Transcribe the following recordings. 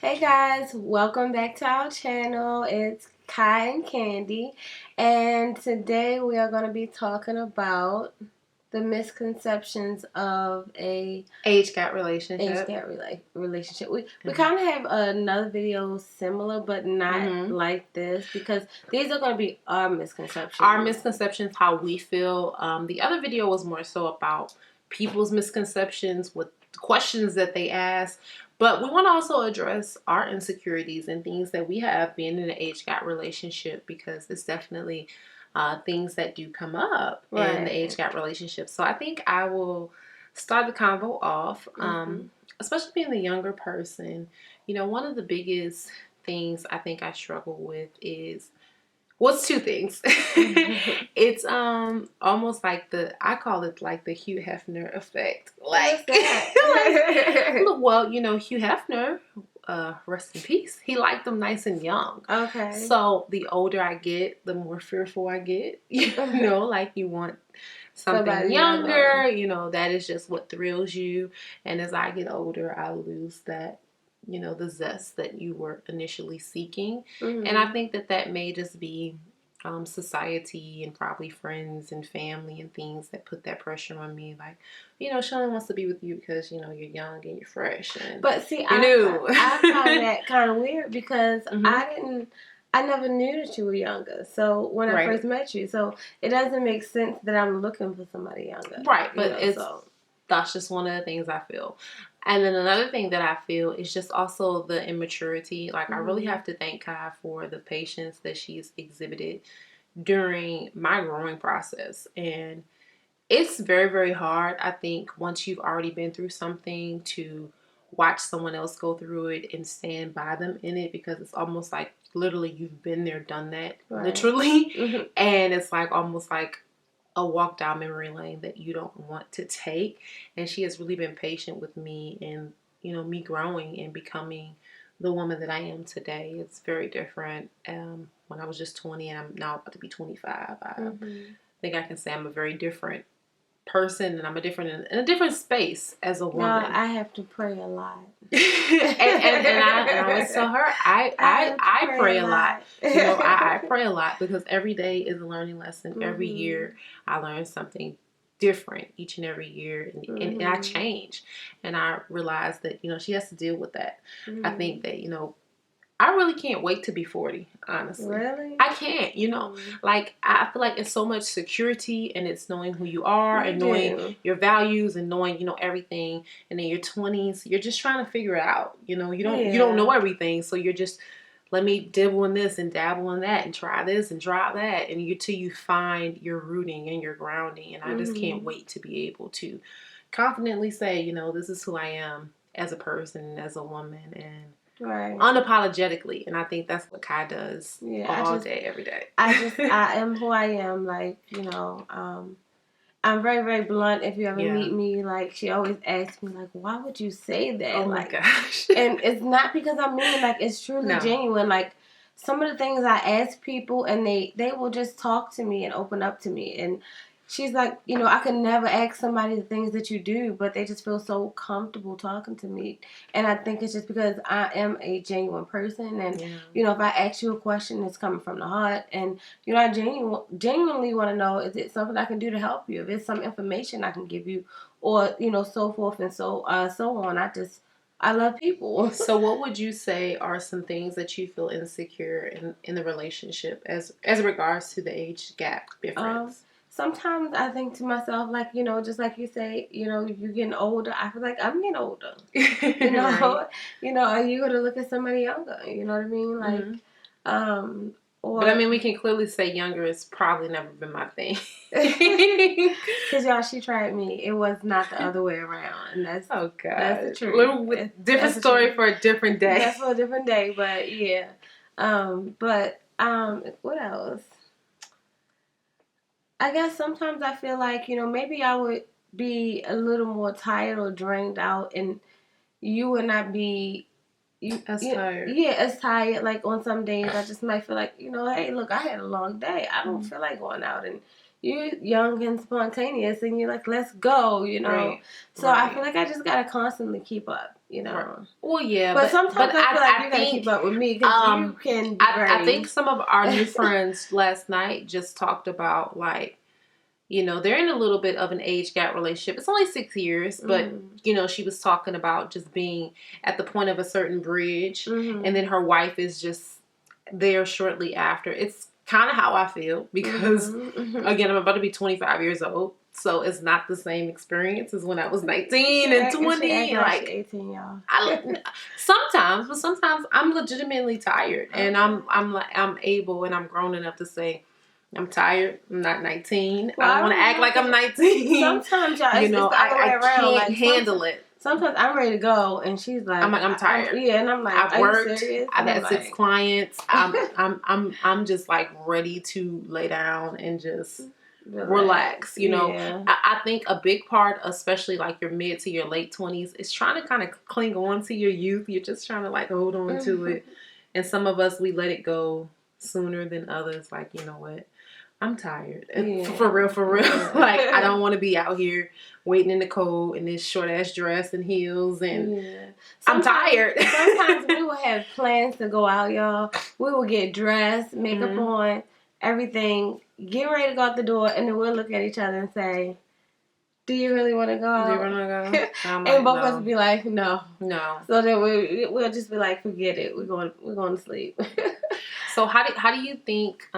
Hey guys, welcome back to our channel. It's Kai and Candi, and today we are going to be talking about the misconceptions of a age gap relationship. relationship. We kind of have another video similar, but not like this, because these are going to be our misconceptions. Our misconceptions, how we feel. The other video was more so about people's misconceptions with questions that they ask. But we want to also address our insecurities and things that we have being in an age gap relationship, because it's definitely things that do come up in the age gap relationship. So I think I will start the convo off, especially being the younger person. You know, one of the biggest things I think I struggle with is, well, it's two things. It's almost like I call it like the Hugh Hefner effect. Like, well, you know, Hugh Hefner, rest in peace, he liked them nice and young. Okay. So the older I get, the more fearful I get. You know, like you want something younger, you know, that is just what thrills you. And as I get older, I lose that, you know, the zest that you were initially seeking. And I think that may just be society and probably friends and family and things that put that pressure on me. Like, you know, she only wants to be with you because, you know, you're young and you're fresh. But see, I find that kind of weird, because I never knew that you were younger. So when I first met you, so it doesn't make sense that I'm looking for somebody younger. Right, but that's just one of the things I feel. And then another thing that I feel is just also the immaturity. Like, I really have to thank Kai for the patience that she's exhibited during my growing process. And it's very, very hard, I think, once you've already been through something, to watch someone else go through it and stand by them in it, because it's almost like literally you've been there, done that, literally. And it's like almost like a walk down memory lane that you don't want to take. And she has really been patient with me, and, you know, me growing and becoming the woman that I am today. It's very different. When I was just 20 and I'm now about to be 25, I think I can say I'm a very different person, and I'm in a different space as a woman. No, I have to pray a lot. and I always tell her, I pray a lot. You know, I pray a lot, because every day is a learning lesson. Every year I learn something different each and every year, and I change, and I realize that, you know, she has to deal with that. I think that, you know, I really can't wait to be 40, honestly. Really? I can't, you know. Like, I feel like it's so much security, and it's knowing who you are and knowing your values and knowing, you know, everything. And in your 20s, you're just trying to figure it out. You know, you don't know everything. So you're just, let me dibble in this and dabble in that and try this and try that. And till you find your rooting and your grounding. And I just can't wait to be able to confidently say, you know, this is who I am as a person, as a woman, and unapologetically. And I think that's what Kai does all day, every day. I am who I am. Like, you know, I'm very, very blunt. If you ever meet me, like, she always asks me, like, why would you say that? Oh, like, my gosh. And it's not because I'm mean. Like, it's truly genuine. Like, some of the things I ask people, and they will just talk to me and open up to me. And she's like, you know, I could never ask somebody the things that you do, but they just feel so comfortable talking to me. And I think it's just because I am a genuine person. And, you know, if I ask you a question, it's coming from the heart. And, you know, I genuinely want to know, is it something I can do to help you? If it's some information I can give you, or, you know, so forth and so on. I love people. So what would you say are some things that you feel insecure in the relationship as regards to the age gap difference? Sometimes I think to myself, like, you know, just like you say, you know, you're getting older. I feel like I'm getting older. You know, you know, are you going to look at somebody younger? You know what I mean? Like, but I mean, we can clearly say younger has probably never been my thing. Because y'all, she tried me. It was not the other way around. And that's the truth. Different story for a different day. That's for a different day, but yeah. What else? I guess sometimes I feel like, you know, maybe I would be a little more tired or drained out, and you would not be tired. Yeah, as tired. Like, on some days, I just might feel like, you know, hey, look, I had a long day. I don't feel like going out and, you're young and spontaneous, and you're like, let's go, you know. Right. So I feel like I just gotta constantly keep up, you know. Right. Well, yeah, but sometimes I feel like you gotta keep up with me because you can. I think some of our new friends last night just talked about like, you know, they're in a little bit of an age gap relationship. It's only 6 years, but you know, she was talking about just being at the point of a certain bridge, and then her wife is just there shortly after. It's kind of how I feel because, again, I'm about to be 25 years old, so it's not the same experience as when I was 19 and 20. Like 18, y'all. Sometimes, but sometimes I'm legitimately tired, and I'm able and I'm grown enough to say, I'm tired. I'm not 19. Well, I don't want to act like I'm 19. Sometimes, y'all, you know, I can't like, handle it. Sometimes I'm ready to go, and she's like, I'm tired. And I'm like, I've worked. I've had 6 like, clients. I'm just like ready to lay down and just relax. You know, I think a big part, especially like your mid to your late 20s, is trying to kind of cling on to your youth. You're just trying to like hold on to it, and some of us, we let it go sooner than others. Like, you know what? I'm tired. For real. Like, I don't want to be out here waiting in the cold in this short ass dress and heels, and I'm tired. Sometimes we will have plans to go out, y'all. We will get dressed, makeup on, everything, get ready to go out the door, and then we'll look at each other and say, do you really want to go out? Do you want to go? And both of us will be like, no. No. So then we'll just be like, forget it. We're going to sleep. So how do you think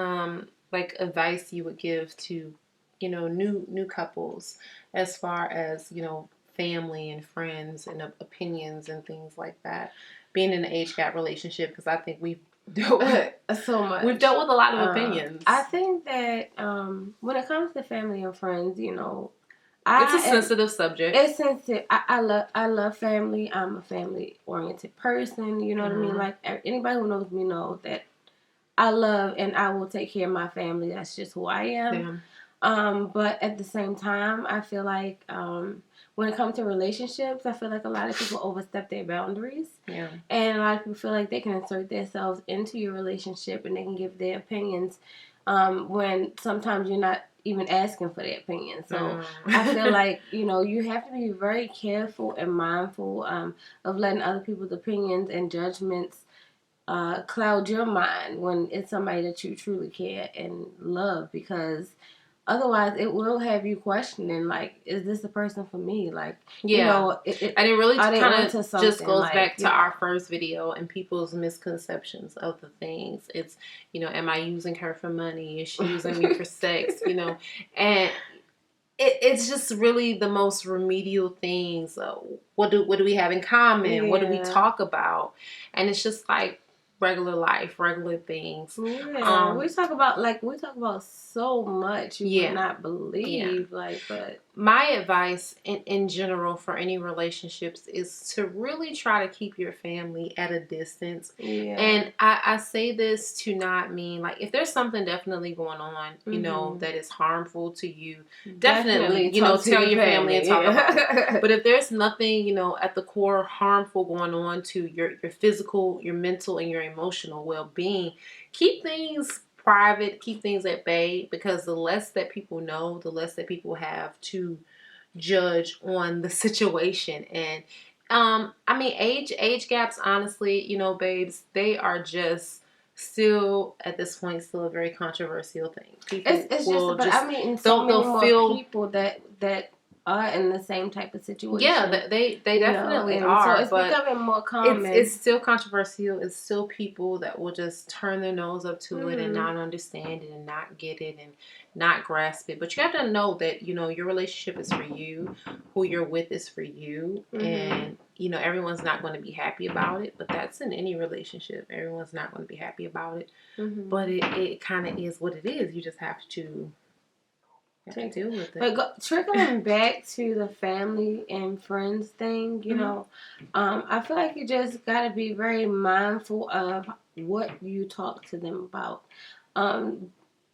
like advice you would give to, you know, new couples as far as, you know, family and friends and opinions and things like that, being in an age gap relationship? Because I think we've dealt with so much. We've dealt with a lot of opinions. I think that when it comes to family and friends, you know, it's a sensitive subject. It's sensitive. I love family. I'm a family oriented person. You know what I mean? Like, anybody who knows me knows that I love and I will take care of my family. That's just who I am. But at the same time, I feel like when it comes to relationships, I feel like a lot of people overstep their boundaries. Yeah. And a lot of people feel like they can insert themselves into your relationship and they can give their opinions when sometimes you're not even asking for their opinion. So I feel like, you know, you have to be very careful and mindful of letting other people's opinions and judgments cloud your mind when it's somebody that you truly care and love, because otherwise it will have you questioning, like, is this the person for me? Like, you know, and it really kind of just goes like, back to our first video and people's misconceptions of the things. It's, you know, am I using her for money? Is she using me for sex? You know, and it's just really the most remedial things. What do we have in common? What do we talk about? And it's just like regular life, regular things. Yeah, we talk about so much you would not believe. Like, but my advice in general for any relationships is to really try to keep your family at a distance. Yeah. And I say this to not mean like, if there's something definitely going on, you know, that is harmful to you, definitely you know, tell your family and talk about it. But if there's nothing, you know, at the core harmful going on to your physical, your mental, and your emotional well-being, keep things private, keep things at bay, because the less that people know, the less that people have to judge on the situation. And I mean, age gaps, honestly, you know, babes, they are just still at this point still a very controversial thing. People it's just, but I mean, so many more people that are in the same type of situation. Yeah, they definitely are. So it's becoming more common. It's still controversial. It's still people that will just turn their nose up to it and not understand it and not get it and not grasp it. But you have to know that, you know, your relationship is for you. Who you're with is for you. And, you know, everyone's not going to be happy about it. But that's in any relationship. Everyone's not going to be happy about it. But it kind of is what it is. You just have to deal with it. But trickling back to the family and friends thing, you know, I feel like you just got to be very mindful of what you talk to them about.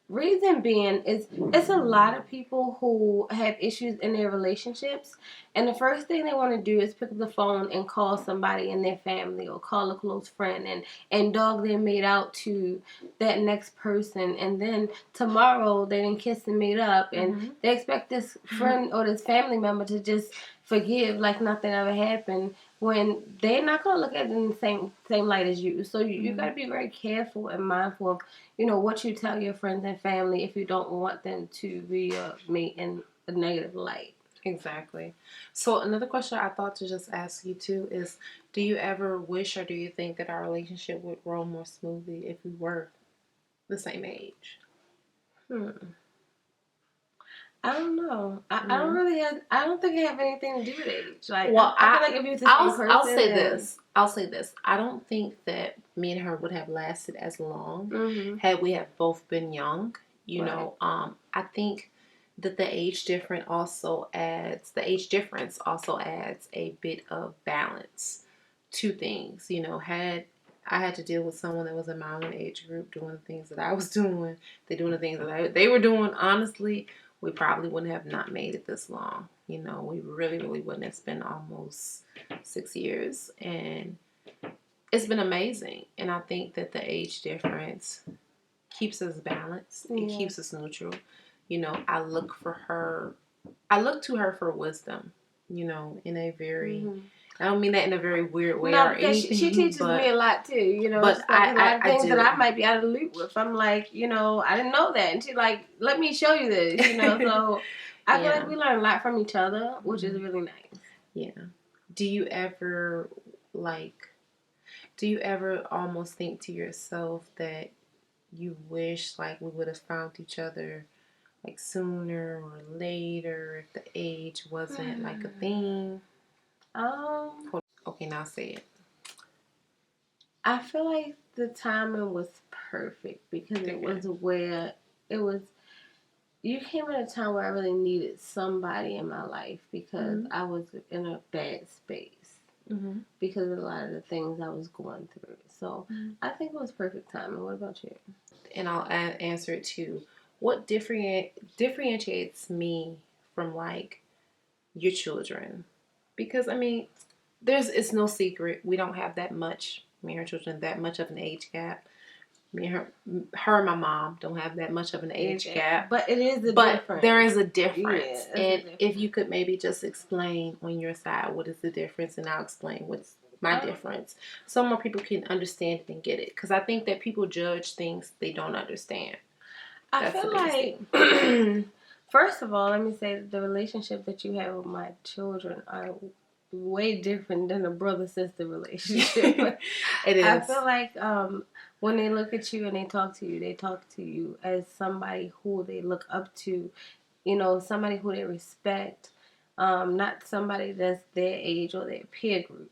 Reason being is it's a lot of people who have issues in their relationships, and the first thing they want to do is pick up the phone and call somebody in their family or call a close friend and dog their mate out to that next person, and then tomorrow they didn't kiss and made up, and they expect this friend or this family member to just forgive like nothing ever happened, when they're not going to look at it in the same light as you. So you got to be very careful and mindful of, what you tell your friends and family if you don't want them to be made in a negative light. Exactly. So another question I thought to just ask you too is, do you ever wish or do you think that our relationship would grow more smoothly if we were the same age? I don't know. I don't really have. I don't think it have anything to do with age. Like, well, I feel like if you was the same person, I'll say this. I don't think that me and her would have lasted as long had we have both been young. You know, I think that the age difference also adds a bit of balance to things. You know, had I had to deal with someone that was in my own age group doing the things that I was doing, they doing the things that they were doing, honestly, we probably wouldn't have not made it this long. You know, we really, really wouldn't have spent almost 6 years. And it's been amazing. And I think that the age difference keeps us balanced. It keeps us neutral. You know, I look to her for wisdom, in a very... I don't mean that in a very weird way or anything. She teaches me a lot too, But a lot of things that I might be out of the loop with. I'm like, I didn't know that. And she's like, let me show you this, So I feel like we learn a lot from each other, which is really nice. Yeah. Do you ever almost think to yourself that you wish like we would have found each other like sooner or later if the age wasn't like a thing? Okay, now say it. I feel like the timing was perfect because you came at a time where I really needed somebody in my life because I was in a bad space because of a lot of the things I was going through. So I think it was perfect timing. What about you? And I'll answer it too. What differentiates me from like your children? Because I mean, it's no secret we don't have that much. Me and her children that much of an age gap. Me and her and my mom don't have that much of an age gap. But it is a difference. There is a difference. And if you could maybe just explain on your side what is the difference, and I'll explain what's my difference, so more people can understand it and get it. Because I think that people judge things they don't understand. I feel like, first of all, let me say that the relationship that you have with my children are way different than a brother-sister relationship. It is. I feel like when they look at you and they talk to you as somebody who they look up to, somebody who they respect, not somebody that's their age or their peer group.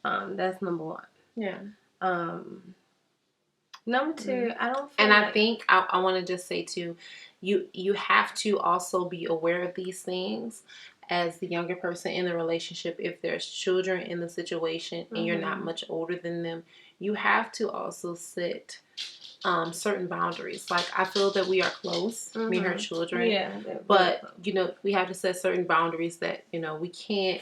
That's number one. Yeah. Number two, I don't feel and I think I want to just say too, you have to also be aware of these things as the younger person in the relationship. If there's children in the situation and you're not much older than them, you have to also set certain boundaries. Like, I feel that we are close, me and her children, but we have to set certain boundaries that we can't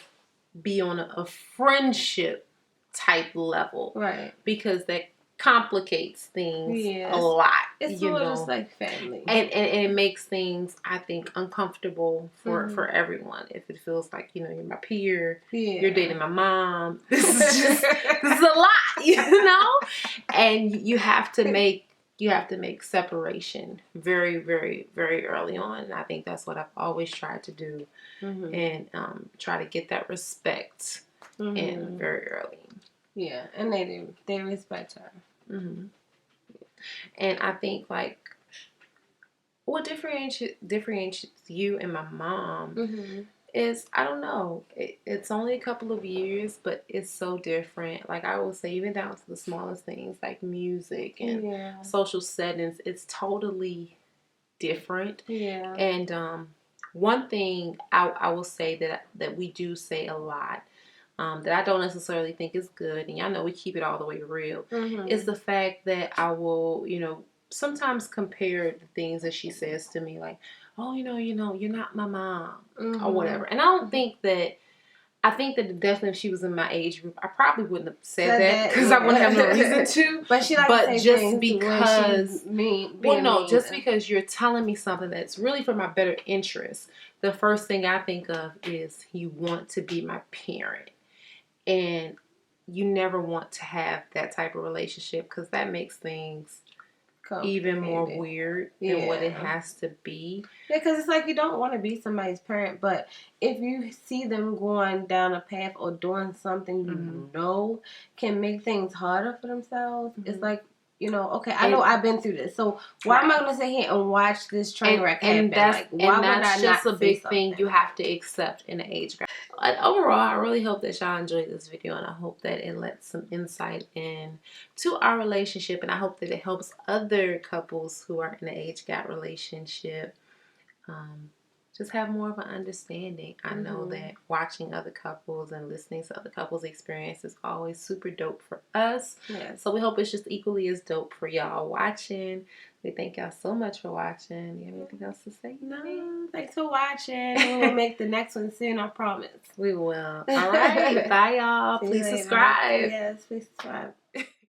be on a friendship type level, right? Because that complicates things a lot. It's more just like family, and it makes things, I think, uncomfortable for everyone. If it feels like you're my peer, you're dating my mom. This is a lot, and you have to make separation very, very, very early on. And I think that's what I've always tried to do, and try to get that respect in very early. Yeah, and they do. They respect her. And I think like what differentiates you and my mom is, I don't know, it's only a couple of years, but it's so different. Like, I will say, even down to the smallest things like music and social settings, it's totally different. Yeah. And one thing I will say that we do say a lot, that I don't necessarily think is good, and y'all know we keep it all the way real, is the fact that I will, sometimes compare the things that she says to me, like, oh, you're not my mom, or whatever. And I don't think that. I think that definitely if she was in my age group, I probably wouldn't have said that because I wouldn't have no reason to. But she likes to say just things because, just mean. because you're telling me something that's really for my better interest, the first thing I think of is you want to be my parent, and you never want to have that type of relationship because that makes things even more weird than what it has to be. Yeah, because it's like you don't want to be somebody's parent, but if you see them going down a path or doing something you know can make things harder for themselves, it's like, okay, I know I've been through this, so why am I going to sit here and watch this train wreck happen? That's just a big thing you have to accept in the age gap. But overall, I really hope that y'all enjoyed this video, and I hope that it lets some insight into our relationship, and I hope that it helps other couples who are in an age gap relationship just have more of an understanding. I know that watching other couples and listening to other couples' experience is always super dope for us. Yes. So we hope it's just equally as dope for y'all watching. We thank y'all so much for watching. You have anything else to say? No, thanks for watching. We'll make the next one soon, I promise. We will. All right. Bye, y'all. Please subscribe. Yes, please subscribe.